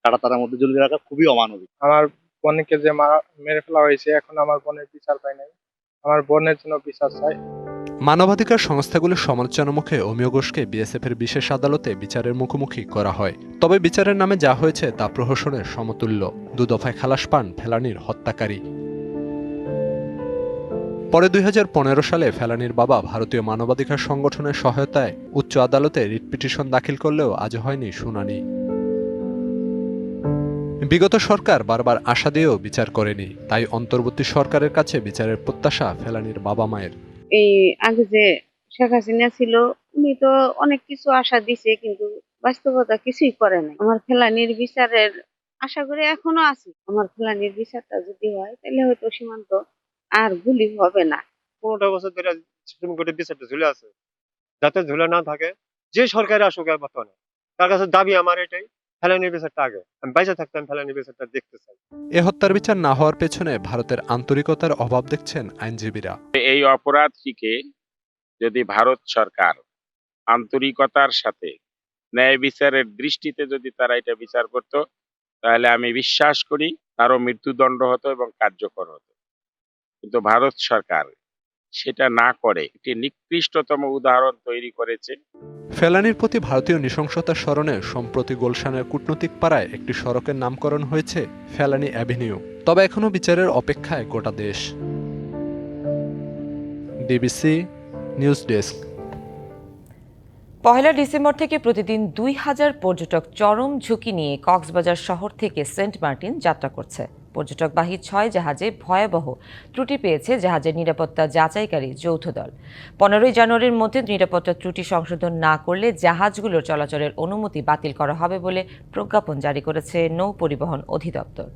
কাঁটাতারের মধ্যে ঝুলিয়ে রাখা খুবই অমানবিক। আমার বোনকে যে মেরে ফেলা হয়েছে, এখন আমার বোনের বিচার পাই নাই। আমার বোনের জন্য বিচার চাই। মানবাধিকার সংস্থাগুলোর সমালোচনার মুখে অমিয় ঘোষকে বিএসএফের বিশেষ আদালতে বিচারের মুখোমুখি করা হয়। তবে বিচারের নামে যা হয়েছে তা প্রহসনের সমতুল্য। 2 দফায় খালাস পান ফেলানীর হত্যাকারী। পরে 2015 সালে ফেলানীর বাবা ভারতীয় মানবাধিকার সংগঠনের সহায়তায় উচ্চ আদালতে রিট পিটিশন দাখিল করলেও আজও হয়নি শুনানি। বিগত সরকার বারবার আশা দিয়েও বিচার করেনি, তাই অন্তর্বর্তী সরকারের কাছে বিচারের প্রত্যাশা ফেলানীর বাবা মায়ের। এই আগে যে শেখ হাসিনা ছিল, উনি তো অনেক কিছু আশা দিছে, কিন্তু বাস্তবতা কিছুই করে নাই। আমার ফেলানীর বিচারের আশা করে এখনো আছি। আমার ফেলানীর বিচারটা যদি হয়, তাহলে হয়তো সীমান্ত আর গুলি হবে না। 15 বছর ধরে সুপ্রিম কোর্টের বিচারটা ঝুলে আছে, যাতে ঝুলে না থাকে। যে সরকারে আসুক বর্তমানে, তার কাছে দাবি আমার এটাই, ফেলানীর বিচারটা আগে। আমি বাইরে থাকতাম, ফেলানীর বিচারটা দেখতে চাই। এ হত্যার বিচার না হওয়ার পেছনে ভারতের আন্তরিকতার অভাব দেখছেন আইনজীবীরা। এই অপরাধটিকে যদি ভারত সরকার আন্তরিকতার সাথে ন্যায় বিচারের দৃষ্টিতে যদি তারা এটা বিচার করত, তাহলে আমি বিশ্বাস করি তারও মৃত্যুদণ্ড হতো এবং কার্যকর হতো। কিন্তু ভারত সরকার সেটা না করে একটি নিকৃষ্টতম উদাহরণ তৈরি করেছে। ফেলানীর প্রতি ভারতীয় নৃশংসতার স্মরণে সম্প্রতি গুলশানের কূটনৈতিক পাড়ায় একটি সড়কের নামকরণ হয়েছে ফেলানী অ্যাভিনিউ। তবে এখনো বিচারের অপেক্ষায় গোটা দেশ। DBC news desk. 1 ডিসেম্বর থেকে প্রতিদিন 2000 পর্যটক চরম ঝুঁকি নিয়ে কক্সবাজার শহর থেকে সেন্ট মার্টিন যাত্রা করছে। পর্যটকবাহী 6 জাহাজে ভয়াবহ ত্রুটি পেয়েছে জাহাজের নিরাপত্তা যাচাইকারী যৌথ দল। 15 জানুয়ারির মধ্যে নিরাপত্তা ত্রুটি সংশোধন না করলে জাহাজগুলোর চলাচলের অনুমতি বাতিল করা হবে বলে প্রজ্ঞাপন জারি করেছে নৌ পরিবহন অধিদপ্তর।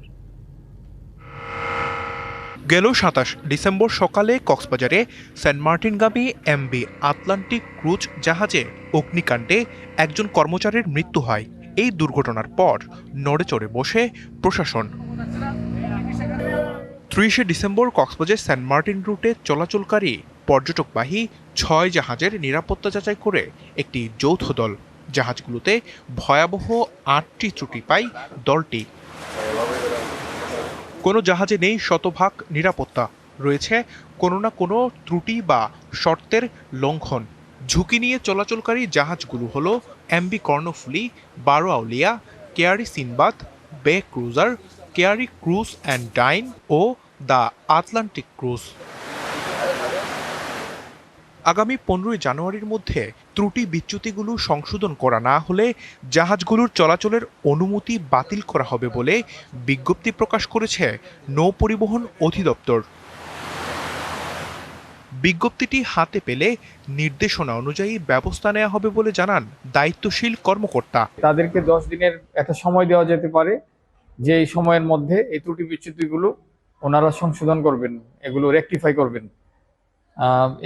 গেল ২৭ ডিসেম্বর সকালে কক্সবাজারে সেন্ট মার্টিনগামী এমভি আটলান্টিক ক্রুজ জাহাজে অগ্নিকাণ্ডে একজন কর্মচারীর মৃত্যু হয়। এই দুর্ঘটনার পর নড়েচড়ে বসে প্রশাসন। ৩০ ডিসেম্বর কক্সবাজার সেন্ট মার্টিন রুটে চলাচলকারী পর্যটকবাহী ৬ জাহাজের নিরাপত্তা যাচাই করে একটি যৌথ দল। জাহাজগুলোতে ভয়াবহ ৮টি ত্রুটি পায় দলটি। কোনো জাহাজে নেই শতভাগ নিরাপত্তা, রয়েছে কোনো না কোনো ত্রুটি বা শর্তের লঙ্ঘন। ঝুঁকি নিয়ে চলাচলকারী জাহাজগুলো হলো MV Karnaphuli, ১২ Aulia, Keari Sindbad, bay cruiser, Keari cruise and dine ও দ্য আটলান্টিক ক্রুজ। আগামী ১৫ জানুয়ারির মধ্যে ত্রুটি বিচ্যুতিগুলো সংশোধন করা না হলে জাহাজগুলোর চলাচলের অনুমতি বাতিল করা হবে বলে বিজ্ঞপ্তি প্রকাশ করেছে নৌ পরিবহন অধিদপ্তর। বিজ্ঞপ্তিটি হাতে পেলে নির্দেশনা অনুযায়ী ব্যবস্থা নেওয়া হবে বলে জানান দায়িত্বশীল কর্মকর্তা। তাদেরকে ১০ দিনের একটা সময় দেওয়া যেতে পারে, যে এই সময়ের মধ্যে এই ত্রুটি বিচ্যুতিগুলো ওনারা সংশোধন করবেন, এগুলো রেকটিফাই করবেন।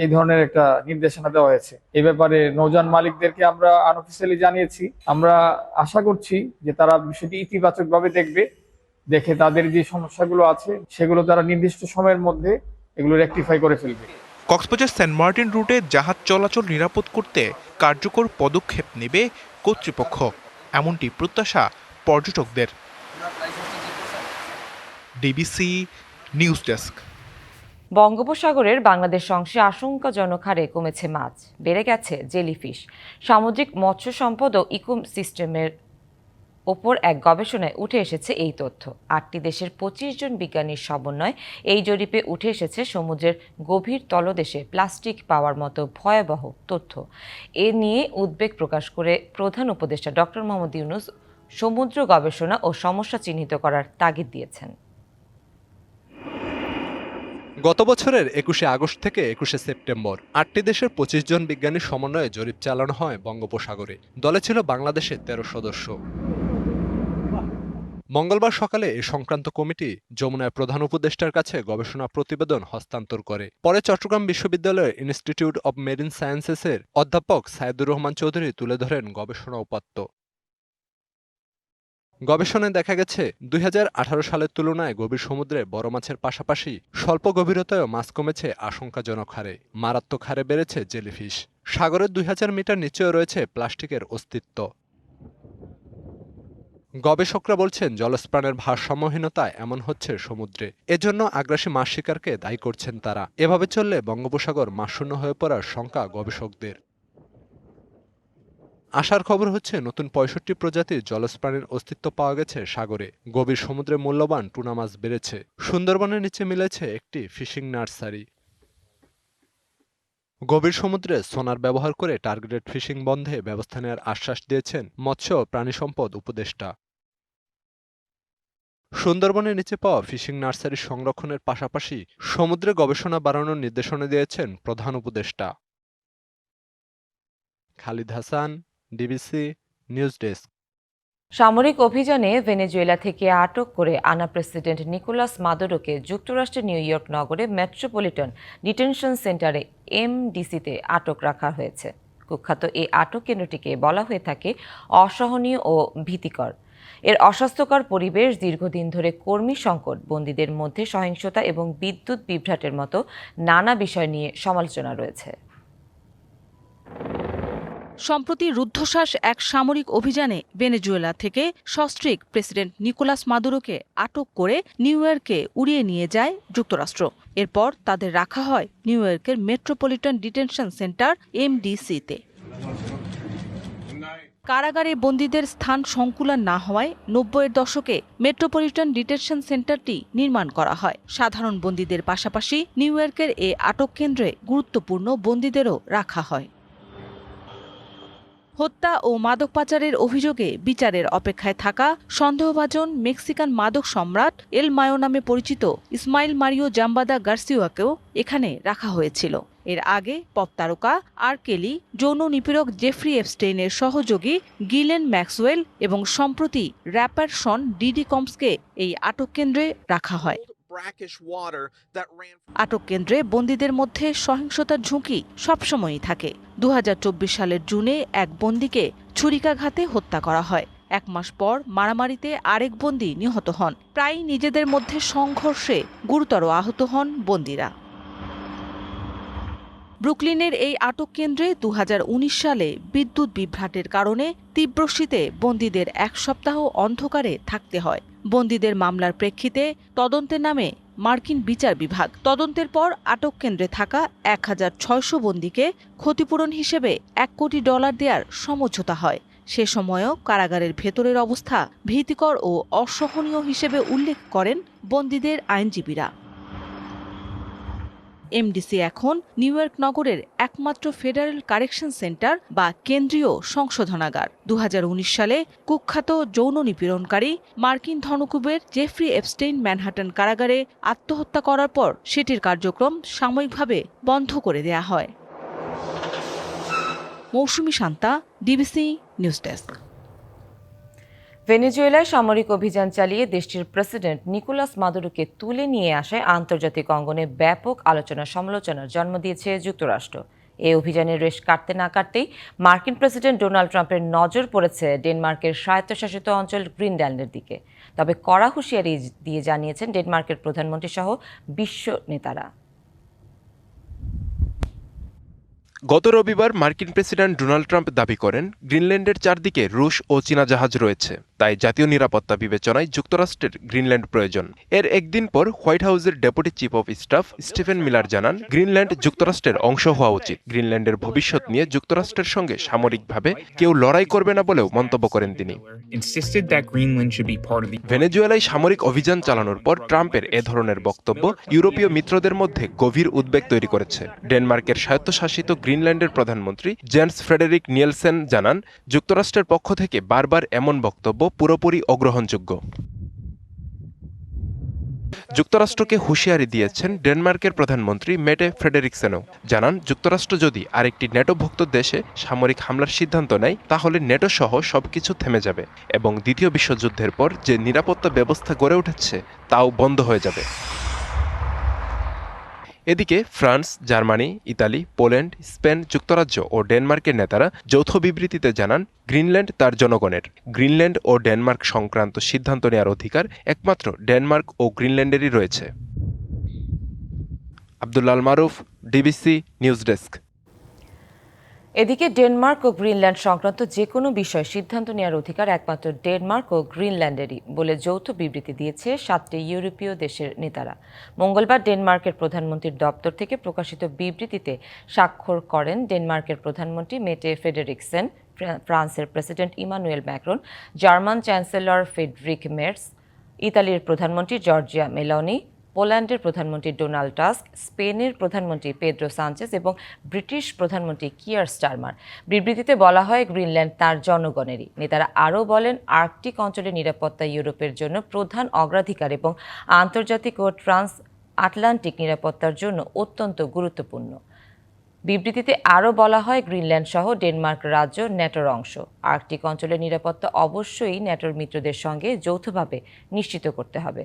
এই ধরনের একটা নির্দেশনা দেওয়া হয়েছে। এই ব্যাপারে নৌযান মালিকদেরকে আমরা আনঅফিসিয়ালি জানিয়েছি। আমরা আশা করছি যে তারা বিষয়টি ইতিবাচকভাবে দেখবে, দেখে তাদের যে সমস্যাগুলো আছে সেগুলো তারা নির্দিষ্ট সময়ের মধ্যে এগুলো রেকটিফাই করে ফেলবে। কক্সবাজার সেন্ট মার্টিন রুটে জাহাজ চলাচল নিরাপদ করতে কার্যকর পদক্ষেপ নেবে কর্তৃপক্ষ, এমনটি প্রত্যাশা পর্যটকদের। DBC news desk. বঙ্গোপসাগরের বাংলাদেশ অংশে আশঙ্কাজনক হারে কমেছে মাছ, বেড়ে গেছে জেলিফিশ। সামুদ্রিক মৎস্য সম্পদ ও ইকোসিস্টেমের ওপর এক গবেষণায় উঠে এসেছে এই তথ্য। ৮টি দেশের ২৫ জন বিজ্ঞানীর সমন্বয় এই জরিপে উঠে এসেছে সমুদ্রের গভীর তলদেশে প্লাস্টিক পাওয়ার মতো ভয়াবহ তথ্য। এ নিয়ে উদ্বেগ প্রকাশ করে প্রধান উপদেষ্টা ডক্টর মোহাম্মদ ইউনূস সমুদ্র গবেষণা ও সমস্যা চিহ্নিত করার তাগিদ দিয়েছেন। গত বছরের ২১ আগস্ট থেকে ২১ সেপ্টেম্বর ৮টি দেশের ২৫ জন বিজ্ঞানীর সমন্বয়ে জরিপ চালানো হয় বঙ্গোপসাগরে। দলে ছিল বাংলাদেশের ১৩ সদস্য। মঙ্গলবার সকালে এ সংক্রান্ত কমিটি যমুনায় প্রধান উপদেষ্টার কাছে গবেষণা প্রতিবেদন হস্তান্তর করে। পরে চট্টগ্রাম বিশ্ববিদ্যালয়ের ইনস্টিটিউট অব মেরিন সায়েন্সেসের অধ্যাপক সাইদুর রহমান চৌধুরী তুলে ধরেন গবেষণা উপাত্ত। গবেষণায় দেখা গেছে ২০১৮ সালের তুলনায় গভীর সমুদ্রে বড় মাছের পাশাপাশি স্বল্প গভীরতায়ও মাছ কমেছে আশঙ্কাজনক হারে। মারাত্মক হারে বেড়েছে জেলিফিশ। সাগরের ২০০০ মিটার নিচেও রয়েছে প্লাস্টিকের অস্তিত্ব। গবেষকরা বলছেন জলস্প্রাণের ভারসাম্যহীনতা এমন হচ্ছে সমুদ্রে, এজন্য আগ্রাসী মাছ শিকারকে দায়ী করছেন তারা। এভাবে চললে বঙ্গোপসাগর মাছশূন্য হয়ে পড়ার শঙ্কা গবেষকদের। আশার খবর হচ্ছে নতুন ৬৫ প্রজাতির জলস্প্রাণীর অস্তিত্ব পাওয়া গেছে সাগরে। গভীর সমুদ্রে মূল্যবান টুনা মাছ বেড়েছে। সুন্দরবনের নিচে মিলেছে একটি ফিশিং নার্সারি। গভীর সমুদ্রে সোনার ব্যবহার করে টার্গেটেড ফিশিং বন্ধে ব্যবস্থা নেওয়ার আশ্বাস দিয়েছেন মৎস্য ও প্রাণী সম্পদ উপদেষ্টা। সুন্দরবনের নিচে পাওয়া ফিশিং নার্সারি সংরক্ষণের পাশাপাশি সমুদ্রে গবেষণা বাড়ানোর নির্দেশনা দিয়েছেন প্রধান উপদেষ্টা। Khalid Hasan, DBC news desk. সামরিক অভিযানে ভেনেজুয়েলা থেকে আটক করে আনা প্রেসিডেন্ট নিকোলাস মাদুরোকে যুক্তরাষ্ট্রের নিউ ইয়র্ক নগরে মেট্রোপলিটন ডিটেনশন সেন্টারে এমডিসিতে আটক রাখা হয়েছে। কুখ্যাত এই আটক কেন্দ্রটিকে বলা হয়ে থাকে অসহনীয় ও ভীতিকর। এর অস্বাস্থ্যকর পরিবেশ, দীর্ঘদিন ধরে কর্মী সংকট, বন্দীদের মধ্যে সহিংসতা এবং বিদ্যুৎ বিভ্রাটের মতো নানা বিষয় নিয়ে সমালোচনা রয়েছে। সম্প্রতি রুদ্ধশ্বাস এক সামরিক অভিযানে ভেনেজুয়েলা থেকে সস্ত্রীক প্রেসিডেন্ট নিকোলাস মাদুরোকে আটক করে নিউ ইয়র্কে উড়িয়ে নিয়ে যায় যুক্তরাষ্ট্র। এরপর তাদের রাখা হয় নিউ ইয়র্কের মেট্রোপলিটন ডিটেনশন সেন্টার এমডিসিতে। কারাগারে বন্দীদের স্থান সংকুলান না হওয়ায় ৯০-এর দশকে মেট্রোপলিটন ডিটেনশন সেন্টারটি নির্মাণ করা হয়। সাধারণ বন্দীদের পাশাপাশি নিউ ইয়র্কের এ আটক কেন্দ্রে গুরুত্বপূর্ণ বন্দীদেরও রাখা হয়। হত্যা ও মাদক পাচারের অভিযোগে বিচারের অপেক্ষায় থাকা সন্দেহভাজন মেক্সিকান মাদক সম্রাট এল মায়ো নামে পরিচিত ইসমাইল মারিও জাম্বাদা গার্সিয়াকেও এখানে রাখা হয়েছিল। এর আগে পপ তারকা আর কেলি, যৌন নিপীড়ক জেফ্রি এপস্টেইনের সহযোগী গিলেন ম্যাক্সওয়েল এবং সম্প্রতি র্যাপার শন ডিডি কমসকে এই আটক কেন্দ্রে রাখা হয়। আটক কেন্দ্রে বন্দীদের মধ্যে সহিংসতার ঝুঁকি সবসময়ই থাকে। 2024 সালের জুনে এক বন্দীকে ছুরিকাঘাতে হত্যা করা হয়। 1 মাস পর মারামারিতে আরেক বন্দী নিহত হন। প্রায়ই নিজেদের মধ্যে সংঘর্ষে গুরুতর আহত হন বন্দীরা। ব্রুকলিনের এই আটক কেন্দ্রে 2019 সালে বিদ্যুৎ বিভ্রাটের কারণে তীব্র শীতে বন্দীদের 1 সপ্তাহ অন্ধকারে থাকতে হয়। বন্দীদের মামলার প্রেক্ষিতে তদন্তের নামে মার্কিন বিচার বিভাগ তদন্তের পর আটক কেন্দ্রে থাকা 1600 বন্দীকে ক্ষতিপূরণ হিসেবে $1 কোটি দেওয়ার সমঝোতা হয়। সে সময়ও কারাগারের ভেতরের অবস্থা ভীতিকর ও অসহনীয় হিসেবে উল্লেখ করেন বন্দীদের আইনজীবীরা। এমডিসি এখন নিউ ইয়র্ক নগরের একমাত্র ফেডারেল কারেকশন সেন্টার বা কেন্দ্রীয় সংশোধনাগার। 2019 সালে কুখ্যাত যৌন নিপীড়নকারী মার্কিন ধনকুবের জেফ্রি এপস্টেইন ম্যানহাটন কারাগারে আত্মহত্যা করার পর সেটির কার্যক্রম সাময়িকভাবে বন্ধ করে দেয়া হয়। মৌসুমী শান্তা, ডিবিসি নিউজ ডেস্ক। ভেনেজুয়েলায় সামরিক অভিযান চালিয়ে দেশটির প্রেসিডেন্ট নিকোলাস মাদুরোকে তুলে নিয়ে আসায় আন্তর্জাতিক অঙ্গনে ব্যাপক আলোচনা সমালোচনার জন্ম দিয়েছে যুক্তরাষ্ট্র। এই অভিযানের রেশ কাটতে না কাটতেই মার্কিন প্রেসিডেন্ট ডোনাল্ড ট্রাম্পের নজর পড়েছে ডেনমার্কের স্বায়ত্তশাসিত অঞ্চল গ্রিনল্যান্ডের দিকে। তবে কড়া হুঁশিয়ারি দিয়ে জানিয়েছেন ডেনমার্কের প্রধানমন্ত্রী সহ বিশ্ব নেতারা। গত রবিবার মার্কিন প্রেসিডেন্ট ডোনাল্ড ট্রাম্প দাবি করেন গ্রিনল্যান্ডের চারদিকে রুশ ও চীনা জাহাজ রয়েছে, তাই জাতীয় নিরাপত্তা বিবেচনায় যুক্তরাষ্ট্রের গ্রিনল্যান্ড প্রয়োজন। এর একদিন পর হোয়াইট হাউসের deputy chief of staff Stephen Miller জানান গ্রিনল্যান্ড যুক্তরাষ্ট্রের অংশ হওয়া উচিত। গ্রিনল্যান্ডের ভবিষ্যৎ নিয়ে যুক্তরাষ্ট্রের সঙ্গে সামরিকভাবে কেউ লড়াই করবে না বলেও মন্তব্য করেন তিনি। ভেনেজুয়েলায় সামরিক অভিযান চালানোর পর ট্রাম্পের এ ধরনের বক্তব্য ইউরোপীয় মিত্রদের মধ্যে গভীর উদ্বেগ তৈরি করেছে। ডেনমার্কের স্বায়ত্তশাসিত গ্রিনল্যান্ডের প্রধানমন্ত্রী জেন্স ফ্রেডেরিক নিয়েলসেন জানান যুক্তরাষ্ট্রের পক্ষ থেকে বারবার এমন বক্তব্য পুরোপুরি অগ্রহণযোগ্য। যুক্তরাষ্ট্রকে হুঁশিয়ারি দিয়েছেন ডেনমার্কের প্রধানমন্ত্রী মেটে ফ্রেডেরিকসেনও। জানান যুক্তরাষ্ট্র যদি আরেকটি ন্যাটোভুক্ত দেশে সামরিক হামলার সিদ্ধান্ত নেয় তাহলে ন্যাটো সহ সবকিছু থেমে যাবে এবং দ্বিতীয় বিশ্বযুদ্ধের পর যে নিরাপত্তা ব্যবস্থা গড়ে উঠেছে তাও বন্ধ হয়ে যাবে। এদিকে France, Germany, Italy, Poland, Spain, যুক্তরাজ্য ও ডেনমার্কের নেতারা যৌথ বিবৃতিতে জানান গ্রিনল্যান্ড তার জনগণের। গ্রিনল্যান্ড ও ডেনমার্ক সংক্রান্ত সিদ্ধান্ত নেওয়ার অধিকার একমাত্র ডেনমার্ক ও গ্রিনল্যান্ডেরই রয়েছে। আব্দুল্লাহ মারুফ, ডিবিসি নিউজ ডেস্ক। এদিকে ডেনমার্ক ও গ্রিনল্যান্ড সংক্রান্ত যে কোনো বিষয়ে সিদ্ধান্ত নেওয়ার অধিকার একমাত্র ডেনমার্ক ও গ্রিনল্যান্ডেরই বলে যৌথ বিবৃতি দিয়েছে 7টি ইউরোপীয় দেশের নেতারা। মঙ্গলবার ডেনমার্কের প্রধানমন্ত্রীর দপ্তর থেকে প্রকাশিত বিবৃতিতে স্বাক্ষর করেন ডেনমার্কের প্রধানমন্ত্রী মেটে ফ্রেডেরিকসেন, ফ্রান্সের president Emmanuel Macron, German chancellor Friedrich Merz, ইতালির প্রধানমন্ত্রী জর্জিয়া মেলোনি, পোল্যান্ডের প্রধানমন্ত্রী ডোনাল্ড টাস্ক, স্পেনের প্রধানমন্ত্রী পেদ্রো সানচেজ এবং ব্রিটিশ প্রধানমন্ত্রী কিয়ার স্টারমার। বিবৃতিতে বলা হয় গ্রিনল্যান্ড তার জনগণেরই। নেতারা আরও বলেন আর্কটিক অঞ্চলের নিরাপত্তা ইউরোপের জন্য প্রধান অগ্রাধিকার এবং আন্তর্জাতিক ও ট্রান্স আটলান্টিক নিরাপত্তার জন্য অত্যন্ত গুরুত্বপূর্ণ। বিবৃতিতে আরও বলা হয় গ্রিনল্যান্ড সহ ডেনমার্ক রাজ্য ন্যাটোর অংশ। আর্কটিক অঞ্চলের নিরাপত্তা অবশ্যই ন্যাটোর মিত্রদের সঙ্গে যৌথভাবে নিশ্চিত করতে হবে।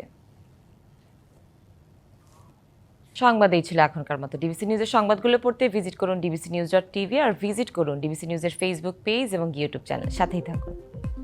সংবাদ এই ছিল এখনকার মতো। ডিবিসি নিউজের সংবাদগুলো পড়তে ভিজিট করুন dbcnews.tv আর ভিজিট করুন ডিবিসি নিউজের ফেসবুক পেজ এবং ইউটিউব চ্যানেল। সাথেই থাকুন।